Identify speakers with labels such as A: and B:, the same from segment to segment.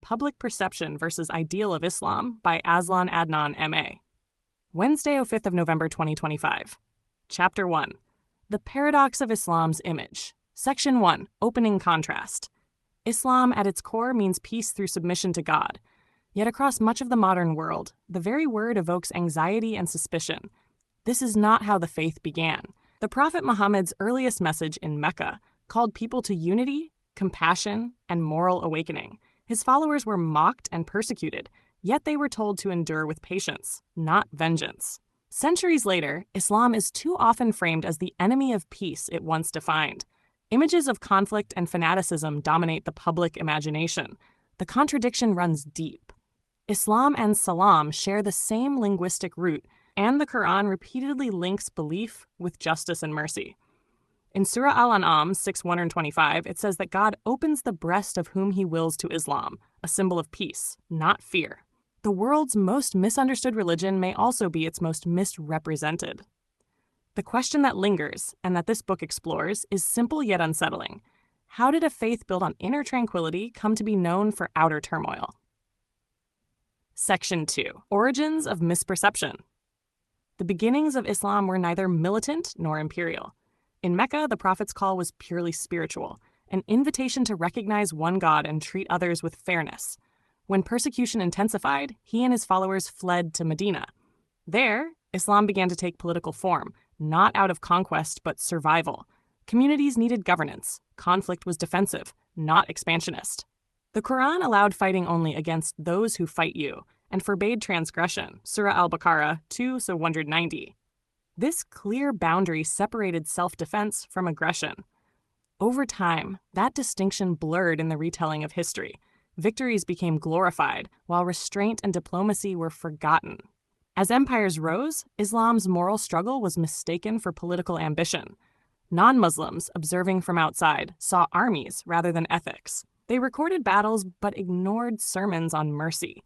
A: Public Perception versus Ideal of Islam by AZLAN ADNAN, M.A. Wednesday, 5th of November 2025. Chapter 1. The Paradox of Islam's Image. Section 1. Opening Contrast. Islam at its core means peace through submission to God. Yet across much of the modern world, the very word evokes anxiety and suspicion. This is not how the faith began. The Prophet Muhammad's earliest message in Mecca called people to unity, compassion, and moral awakening. His followers were mocked and persecuted, yet they were told to endure with patience, not vengeance. Centuries later, Islam is too often framed as the enemy of peace it once defined. Images of conflict and fanaticism dominate the public imagination. The contradiction runs deep. Islam and salam share the same linguistic root, and the Quran repeatedly links belief with justice and mercy. In Surah Al-An'am 6:125, it says that God opens the breast of whom he wills to Islam, a symbol of peace, not fear. The world's most misunderstood religion may also be its most misrepresented. The question that lingers, and that this book explores, is simple yet unsettling. How did a faith built on inner tranquility come to be known for outer turmoil? Section 2. Origins of Misperception. The beginnings of Islam were neither militant nor imperial. In Mecca, the Prophet's call was purely spiritual, an invitation to recognize one God and treat others with fairness. When persecution intensified, he and his followers fled to Medina. There, Islam began to take political form, not out of conquest but survival. Communities needed governance. Conflict was defensive, not expansionist. The Quran allowed fighting only against those who fight you, and forbade transgression, Surah Al-Baqarah 2:190. This clear boundary separated self-defense from aggression. Over time, that distinction blurred in the retelling of history. Victories became glorified, while restraint and diplomacy were forgotten. As empires rose, Islam's moral struggle was mistaken for political ambition. Non-Muslims, observing from outside, saw armies rather than ethics. They recorded battles but ignored sermons on mercy.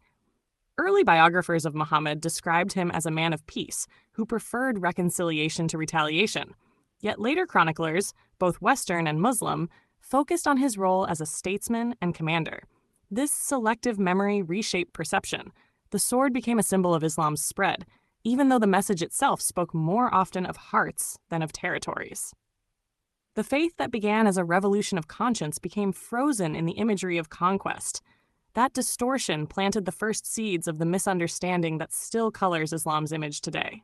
A: Early biographers of Muhammad described him as a man of peace who preferred reconciliation to retaliation. Yet later chroniclers, both Western and Muslim, focused on his role as a statesman and commander. This selective memory reshaped perception. The sword became a symbol of Islam's spread, even though the message itself spoke more often of hearts than of territories. The faith that began as a revolution of conscience became frozen in the imagery of conquest. That distortion planted the first seeds of the misunderstanding that still colors Islam's image today.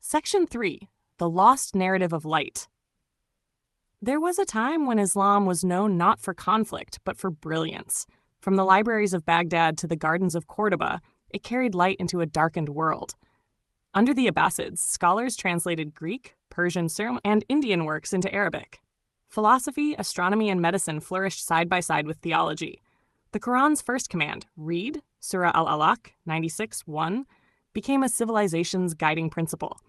A: Section 3. The Lost Narrative of Light. There was a time when Islam was known not for conflict, but for brilliance. From the libraries of Baghdad to the gardens of Cordoba, it carried light into a darkened world. Under the Abbasids, scholars translated Greek, Persian, and Indian works into Arabic. Philosophy, astronomy, and medicine flourished side by side with theology. The Quran's first command, read, Surah Al-Alaq 96:1, became a civilization's guiding principle.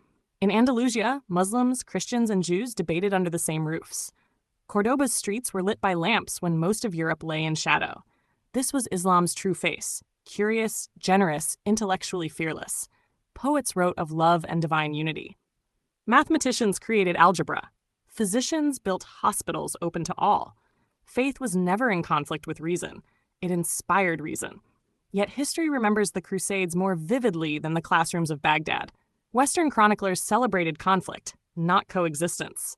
A: In Andalusia, Muslims, Christians, and Jews debated under the same roofs. Cordoba's streets were lit by lamps when most of Europe lay in shadow. This was Islam's true face, curious, generous, intellectually fearless. Poets wrote of love and divine unity. Mathematicians created algebra. Physicians built hospitals open to all. Faith was never in conflict with reason. It inspired reason. Yet history remembers the Crusades more vividly than the classrooms of Baghdad. Western chroniclers celebrated conflict, not coexistence.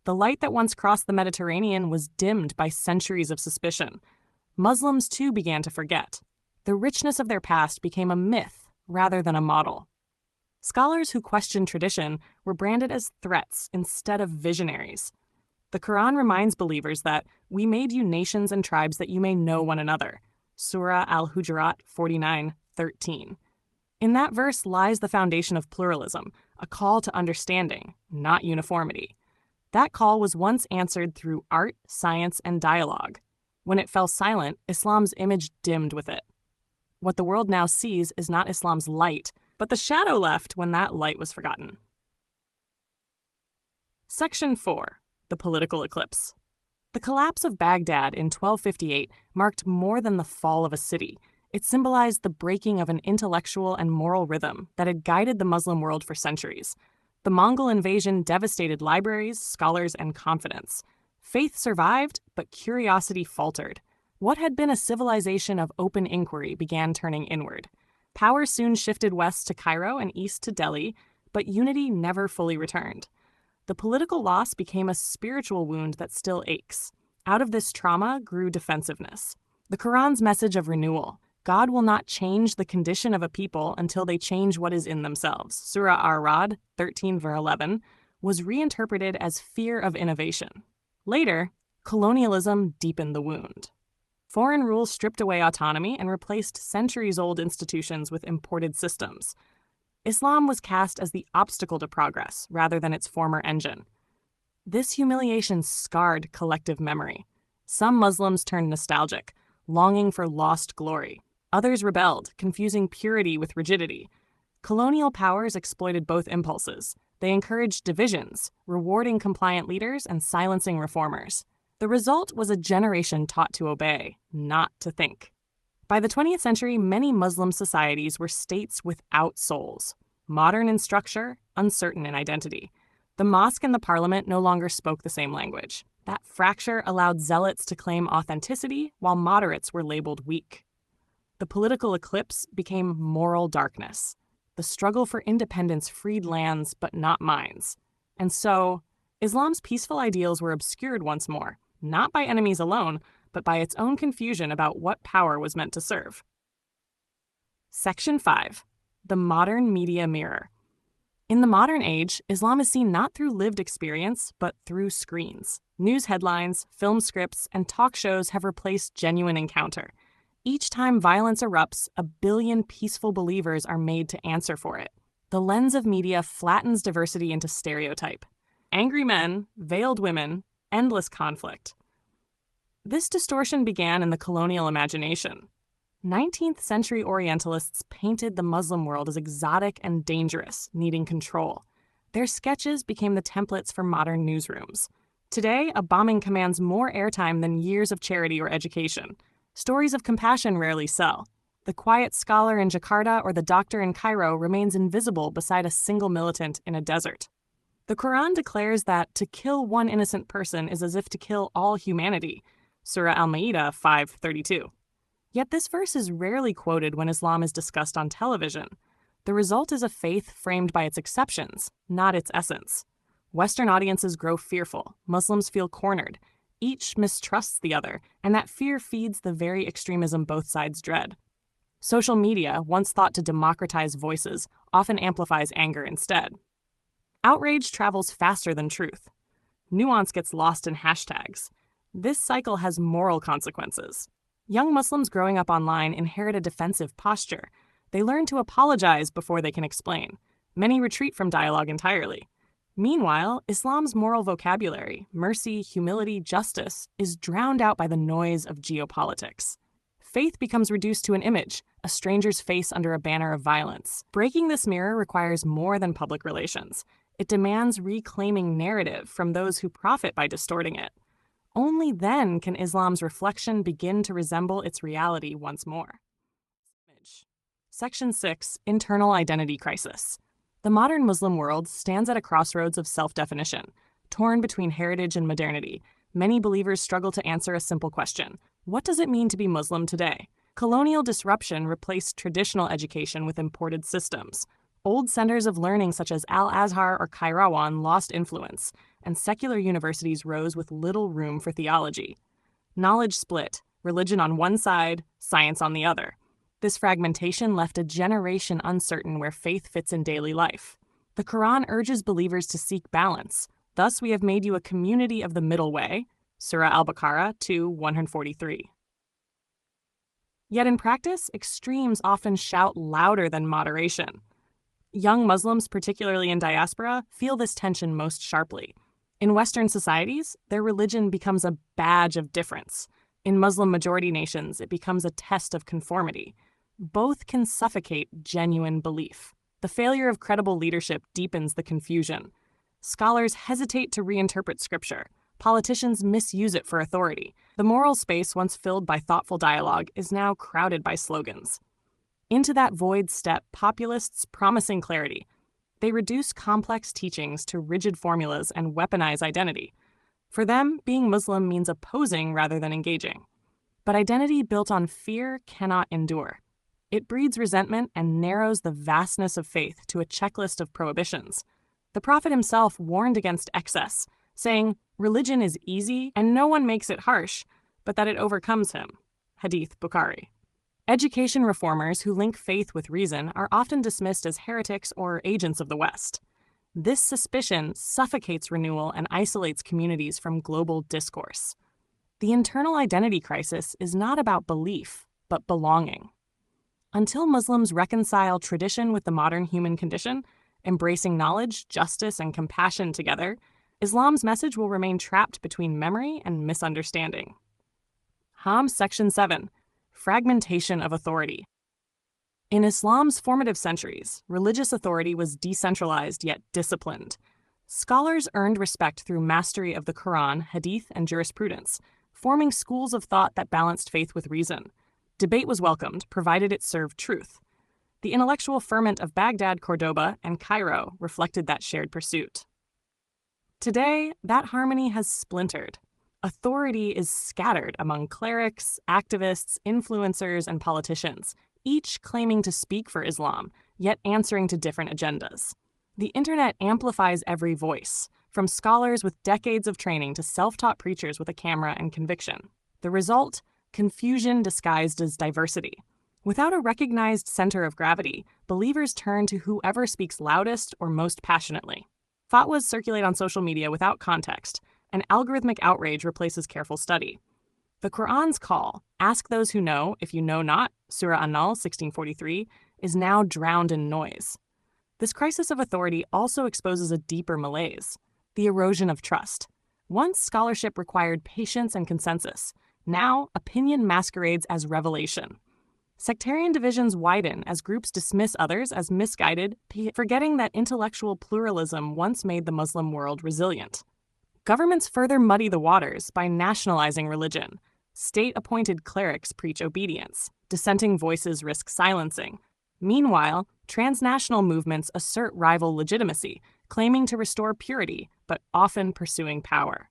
A: The light that once crossed the Mediterranean was dimmed by centuries of suspicion. Muslims too began to forget. The richness of their past became a myth rather than a model. Scholars who questioned tradition were branded as threats instead of visionaries. The Quran reminds believers that we made you nations and tribes that you may know one another. Surah Al-Hujurat 49:13. In that verse lies the foundation of pluralism, a call to understanding, not uniformity. That call was once answered through art, science, and dialogue. When it fell silent, Islam's image dimmed with it. What the world now sees is not Islam's light, but the shadow left when that light was forgotten. Section 4. The Political Eclipse. The collapse of Baghdad in 1258 marked more than the fall of a city. It symbolized the breaking of an intellectual and moral rhythm that had guided the Muslim world for centuries. The Mongol invasion devastated libraries, scholars, and confidence. Faith survived, but curiosity faltered. What had been a civilization of open inquiry began turning inward. Power soon shifted west to Cairo and east to Delhi, but unity never fully returned. The political loss became a spiritual wound that still aches. Out of this trauma grew defensiveness. The Quran's message of renewal: God will not change the condition of a people until they change what is in themselves, Surah Ar-Ra'd 13:11, was reinterpreted as fear of innovation. Later, colonialism deepened the wound. Foreign rule stripped away autonomy and replaced centuries-old institutions with imported systems. Islam was cast as the obstacle to progress rather than its former engine. This humiliation scarred collective memory. Some Muslims turned nostalgic, longing for lost glory. Others rebelled, confusing purity with rigidity. Colonial powers exploited both impulses. They encouraged divisions, rewarding compliant leaders and silencing reformers. The result was a generation taught to obey, not to think. By the 20th century, many Muslim societies were states without souls, modern in structure, uncertain in identity. The mosque and the parliament no longer spoke the same language. That fracture allowed zealots to claim authenticity, while moderates were labeled weak. The political eclipse became moral darkness. The struggle for independence freed lands, but not minds. And so, Islam's peaceful ideals were obscured once more, not by enemies alone, but by its own confusion about what power was meant to serve. Section 5. The Modern Media Mirror. In the modern age, Islam is seen not through lived experience, but through screens. News headlines, film scripts, and talk shows have replaced genuine encounter. Each time violence erupts, a billion peaceful believers are made to answer for it. The lens of media flattens diversity into stereotype. Angry men, veiled women, endless conflict. This distortion began in the colonial imagination. 19th century Orientalists painted the Muslim world as exotic and dangerous, needing control. Their sketches became the templates for modern newsrooms. Today, a bombing commands more airtime than years of charity or education. Stories of compassion rarely sell. The quiet scholar in Jakarta or the doctor in Cairo remains invisible beside a single militant in a desert. The Quran declares that to kill one innocent person is as if to kill all humanity, Surah Al-Ma'idah 5:32. Yet this verse is rarely quoted when Islam is discussed on television. The result is a faith framed by its exceptions, not its essence. Western audiences grow fearful. Muslims feel cornered. Each mistrusts the other, and that fear feeds the very extremism both sides dread. Social media, once thought to democratize voices, often amplifies anger instead. Outrage travels faster than truth. Nuance gets lost in hashtags. This cycle has moral consequences. Young Muslims growing up online inherit a defensive posture. They learn to apologize before they can explain. Many retreat from dialogue entirely. Meanwhile, Islam's moral vocabulary, mercy, humility, justice, is drowned out by the noise of geopolitics. Faith becomes reduced to an image, a stranger's face under a banner of violence. Breaking this mirror requires more than public relations. It demands reclaiming narrative from those who profit by distorting it. Only then can Islam's reflection begin to resemble its reality once more. Section 6. Internal Identity Crisis. The modern Muslim world stands at a crossroads of self-definition. Torn between heritage and modernity, many believers struggle to answer a simple question: what does it mean to be Muslim today? Colonial disruption replaced traditional education with imported systems. Old centers of learning such as Al-Azhar or Kairawan lost influence, and secular universities rose with little room for theology. Knowledge split, religion on one side, science on the other. This fragmentation left a generation uncertain where faith fits in daily life. The Quran urges believers to seek balance. Thus, we have made you a community of the middle way, Surah Al-Baqarah 2:143. Yet in practice, extremes often shout louder than moderation. Young Muslims, particularly in diaspora, feel this tension most sharply. In Western societies, their religion becomes a badge of difference. In Muslim-majority nations, it becomes a test of conformity. Both can suffocate genuine belief. The failure of credible leadership deepens the confusion. Scholars hesitate to reinterpret scripture. Politicians misuse it for authority. The moral space once filled by thoughtful dialogue is now crowded by slogans. Into that void step populists promising clarity. They reduce complex teachings to rigid formulas and weaponize identity. For them, being Muslim means opposing rather than engaging. But identity built on fear cannot endure. It breeds resentment and narrows the vastness of faith to a checklist of prohibitions. The Prophet himself warned against excess, saying, "Religion is easy and no one makes it harsh, but that it overcomes him." Hadith Bukhari. Education reformers who link faith with reason are often dismissed as heretics or agents of the West. This suspicion suffocates renewal and isolates communities from global discourse. The internal identity crisis is not about belief, but belonging. Until Muslims reconcile tradition with the modern human condition, embracing knowledge, justice, and compassion together, Islam's message will remain trapped between memory and misunderstanding. Section 7. Fragmentation of authority. In Islam's formative centuries, religious authority was decentralized yet disciplined. Scholars earned respect through mastery of the Quran, Hadith, and jurisprudence, forming schools of thought that balanced faith with reason. Debate was welcomed, provided it served truth. The intellectual ferment of Baghdad, Cordoba, and Cairo reflected that shared pursuit. Today, that harmony has splintered. Authority is scattered among clerics, activists, influencers, and politicians, each claiming to speak for Islam, yet answering to different agendas. The internet amplifies every voice, from scholars with decades of training to self-taught preachers with a camera and conviction. The result? Confusion disguised as diversity. Without a recognized center of gravity, believers turn to whoever speaks loudest or most passionately. Fatwas circulate on social media without context, and algorithmic outrage replaces careful study. The Quran's call, "Ask those who know if you know not," Surah An-Nahl 1643, is now drowned in noise. This crisis of authority also exposes a deeper malaise, the erosion of trust. Once scholarship required patience and consensus, now opinion masquerades as revelation. Sectarian divisions widen as groups dismiss others as misguided, forgetting that intellectual pluralism once made the Muslim world resilient. Governments further muddy the waters by nationalizing religion. State-appointed clerics preach obedience. Dissenting voices risk silencing. Meanwhile, transnational movements assert rival legitimacy, claiming to restore purity, but often pursuing power.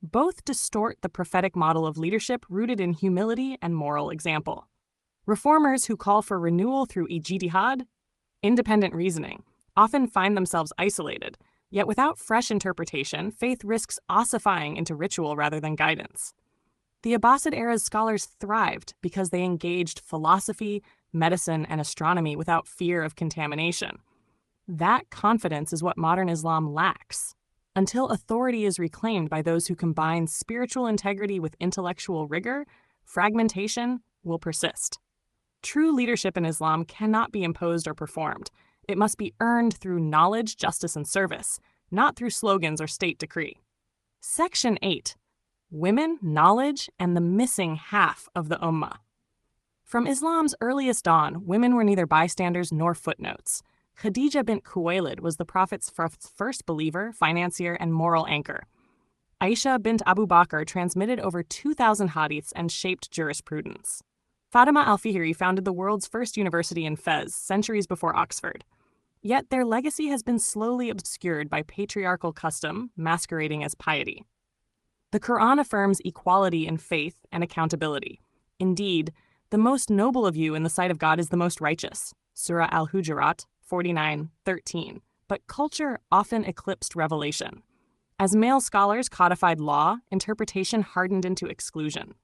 A: Both distort the prophetic model of leadership rooted in humility and moral example. Reformers who call for renewal through ijtihad, independent reasoning, often find themselves isolated, yet without fresh interpretation, faith risks ossifying into ritual rather than guidance. The Abbasid era's scholars thrived because they engaged philosophy, medicine, and astronomy without fear of contamination. That confidence is what modern Islam lacks. Until authority is reclaimed by those who combine spiritual integrity with intellectual rigor, fragmentation will persist. True leadership in Islam cannot be imposed or performed. It must be earned through knowledge, justice, and service, not through slogans or state decree. Section 8. Women, Knowledge, and the Missing Half of the Ummah. From Islam's earliest dawn, women were neither bystanders nor footnotes. Khadija bint Khuwaylid was the Prophet's first believer, financier, and moral anchor. Aisha bint Abu Bakr transmitted over 2,000 hadiths and shaped jurisprudence. Fatima al-Fihri founded the world's first university in Fez, centuries before Oxford. Yet their legacy has been slowly obscured by patriarchal custom masquerading as piety. The Quran affirms equality in faith and accountability. Indeed, the most noble of you in the sight of God is the most righteous. Surah Al-Hujurat 49:13. But culture often eclipsed revelation. As male scholars codified law, interpretation hardened into exclusion.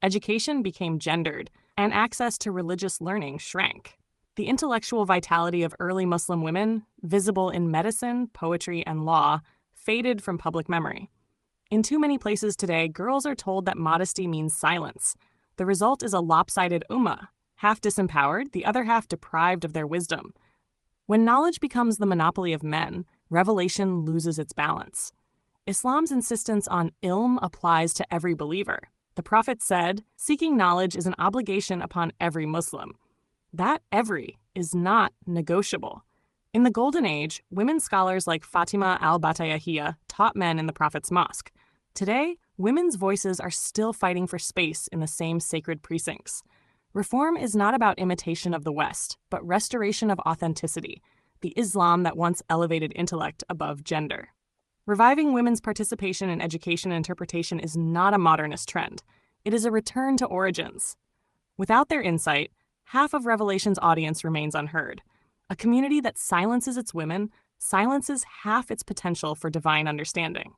A: Education became gendered, and access to religious learning shrank. The intellectual vitality of early Muslim women, visible in medicine, poetry, and law, faded from public memory. In too many places today, girls are told that modesty means silence. The result is a lopsided ummah, half disempowered, the other half deprived of their wisdom. When knowledge becomes the monopoly of men, revelation loses its balance. Islam's insistence on ilm applies to every believer. The Prophet said, "Seeking knowledge is an obligation upon every Muslim." That every is not negotiable. In the Golden Age, women scholars like Fatima al-Batayahiyya taught men in the Prophet's mosque. Today, women's voices are still fighting for space in the same sacred precincts. Reform is not about imitation of the West, but restoration of authenticity, the Islam that once elevated intellect above gender. Reviving women's participation in education and interpretation is not a modernist trend. It is a return to origins. Without their insight, half of Revelation's audience remains unheard. A community that silences its women silences half its potential for divine understanding.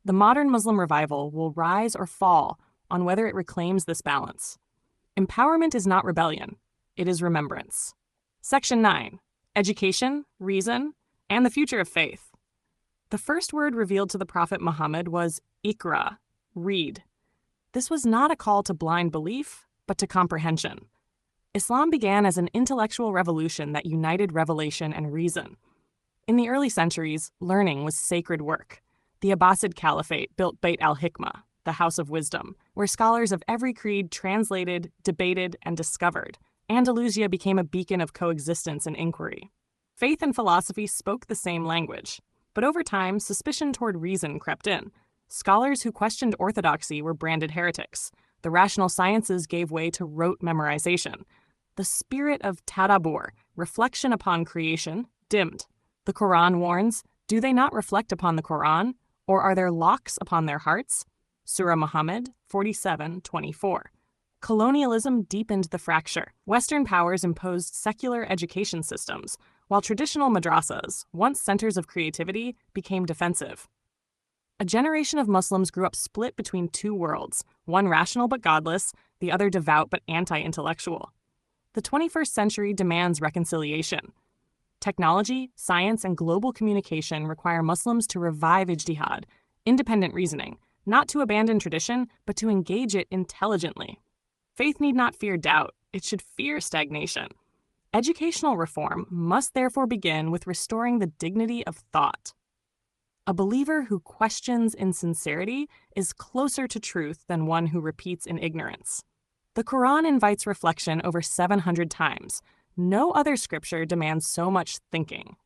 A: The modern Muslim revival will rise or fall on whether it reclaims this balance. Empowerment is not rebellion, it is remembrance. Section 9. Education, Reason, and the Future of Faith. The first word revealed to the Prophet Muhammad was Iqra, read. This was not a call to blind belief, but to comprehension. Islam began as an intellectual revolution that united revelation and reason. In the early centuries, learning was sacred work. The Abbasid Caliphate built Bayt al-Hikmah, the House of Wisdom, where scholars of every creed translated, debated, and discovered. Andalusia became a beacon of coexistence and inquiry. Faith and philosophy spoke the same language, but over time, suspicion toward reason crept in. Scholars who questioned orthodoxy were branded heretics. The rational sciences gave way to rote memorization. The spirit of tadabbur, reflection upon creation, dimmed. The Quran warns, do they not reflect upon the Quran, or are there locks upon their hearts? Surah Muhammad 47:24. Colonialism deepened the fracture. Western powers imposed secular education systems, while traditional madrasas, once centers of creativity, became defensive. A generation of Muslims grew up split between two worlds, one rational but godless, the other devout but anti-intellectual. The 21st century demands reconciliation. Technology, science, and global communication require Muslims to revive ijtihad, independent reasoning, not to abandon tradition, but to engage it intelligently. Faith need not fear doubt, it should fear stagnation. Educational reform must therefore begin with restoring the dignity of thought. A believer who questions in sincerity is closer to truth than one who repeats in ignorance. The Quran invites reflection over 700 times. No other scripture demands so much thinking.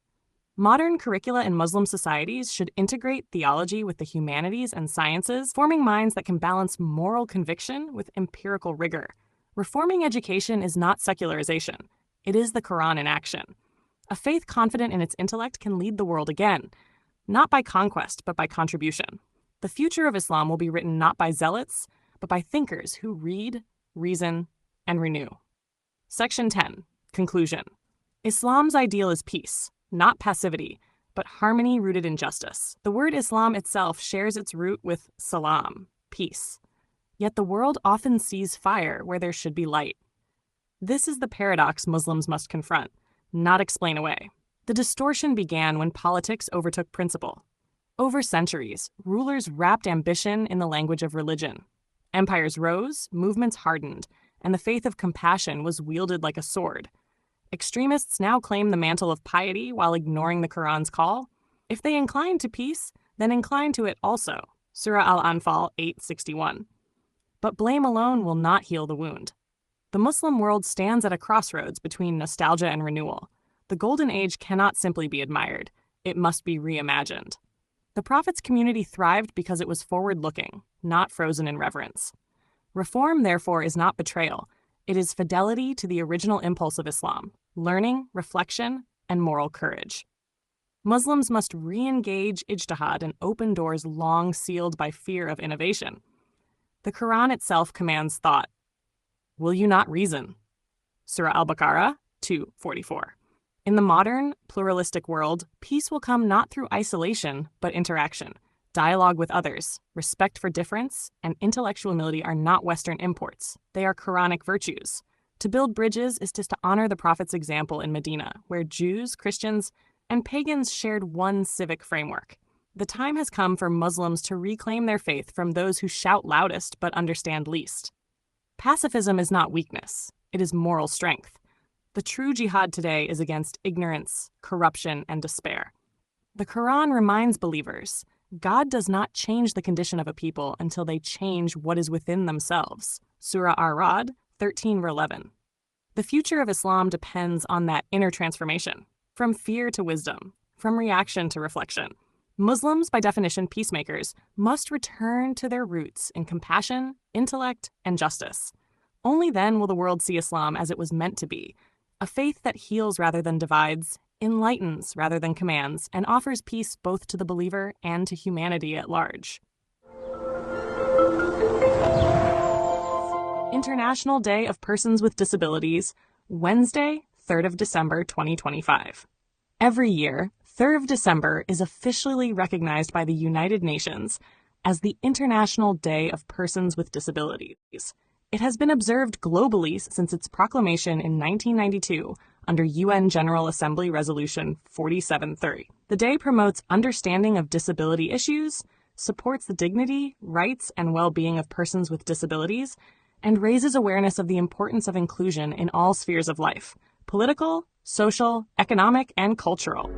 A: Modern curricula in Muslim societies should integrate theology with the humanities and sciences, forming minds that can balance moral conviction with empirical rigor. Reforming education is not secularization. It is the Quran in action. A faith confident in its intellect can lead the world again, not by conquest, but by contribution. The future of Islam will be written not by zealots, but by thinkers who read, reason, and renew. Section 10. Conclusion. Islam's ideal is peace, not passivity, but harmony rooted in justice. The word Islam itself shares its root with salam, peace. Yet the world often sees fire where there should be light. This is the paradox Muslims must confront, not explain away. The distortion began when politics overtook principle. Over centuries, rulers wrapped ambition in the language of religion. Empires rose, movements hardened, and the faith of compassion was wielded like a sword. Extremists now claim the mantle of piety while ignoring the Quran's call. If they incline to peace, then incline to it also. Surah Al-Anfal 8:61. But blame alone will not heal the wound. The Muslim world stands at a crossroads between nostalgia and renewal. The Golden Age cannot simply be admired. It must be reimagined. The Prophet's community thrived because it was forward-looking, not frozen in reverence. Reform, therefore, is not betrayal. It is fidelity to the original impulse of Islam, learning, reflection, and moral courage. Muslims must re-engage ijtihad and open doors long sealed by fear of innovation. The Quran itself commands thought. Will you not reason? Surah Al-Baqarah 2:44. In the modern, pluralistic world, peace will come not through isolation, but interaction. Dialogue with others, respect for difference, and intellectual humility are not Western imports. They are Quranic virtues. To build bridges is to honor the Prophet's example in Medina, where Jews, Christians, and pagans shared one civic framework. The time has come for Muslims to reclaim their faith from those who shout loudest but understand least. Pacifism is not weakness. It is moral strength. The true jihad today is against ignorance, corruption, and despair. The Quran reminds believers, God does not change the condition of a people until they change what is within themselves. Surah Ar-Ra'd 13:11. The future of Islam depends on that inner transformation, from fear to wisdom, from reaction to reflection. Muslims, by definition peacemakers, must return to their roots in compassion, intellect, and justice. Only then will the world see Islam as it was meant to be, a faith that heals rather than divides, enlightens rather than commands, and offers peace both to the believer and to humanity at large. International Day of Persons with Disabilities, Wednesday, 3rd of December 2025. Every year, 3rd of December is officially recognized by the United Nations as the International Day of Persons with Disabilities. It has been observed globally since its proclamation in 1992 under UN General Assembly Resolution 4730. The day promotes understanding of disability issues, supports the dignity, rights, and well-being of persons with disabilities, and raises awareness of the importance of inclusion in all spheres of life: political, social, economic, and cultural.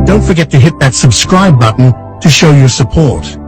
B: Don't forget to hit that subscribe button to show your support.